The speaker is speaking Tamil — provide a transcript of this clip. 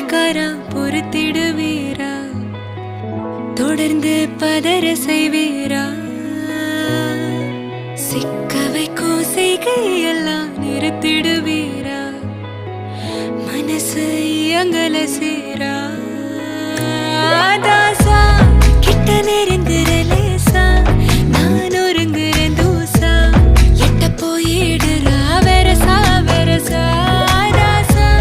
கெட்டிக்காரா பொறுத்திடுவீரா, தொடர்ந்து பதற செய்வீரா, சிக்க வைக்கும் செய்கையெல்லாம் நிறுத்திடுவீரா, மனசு இயங்கல சீரா.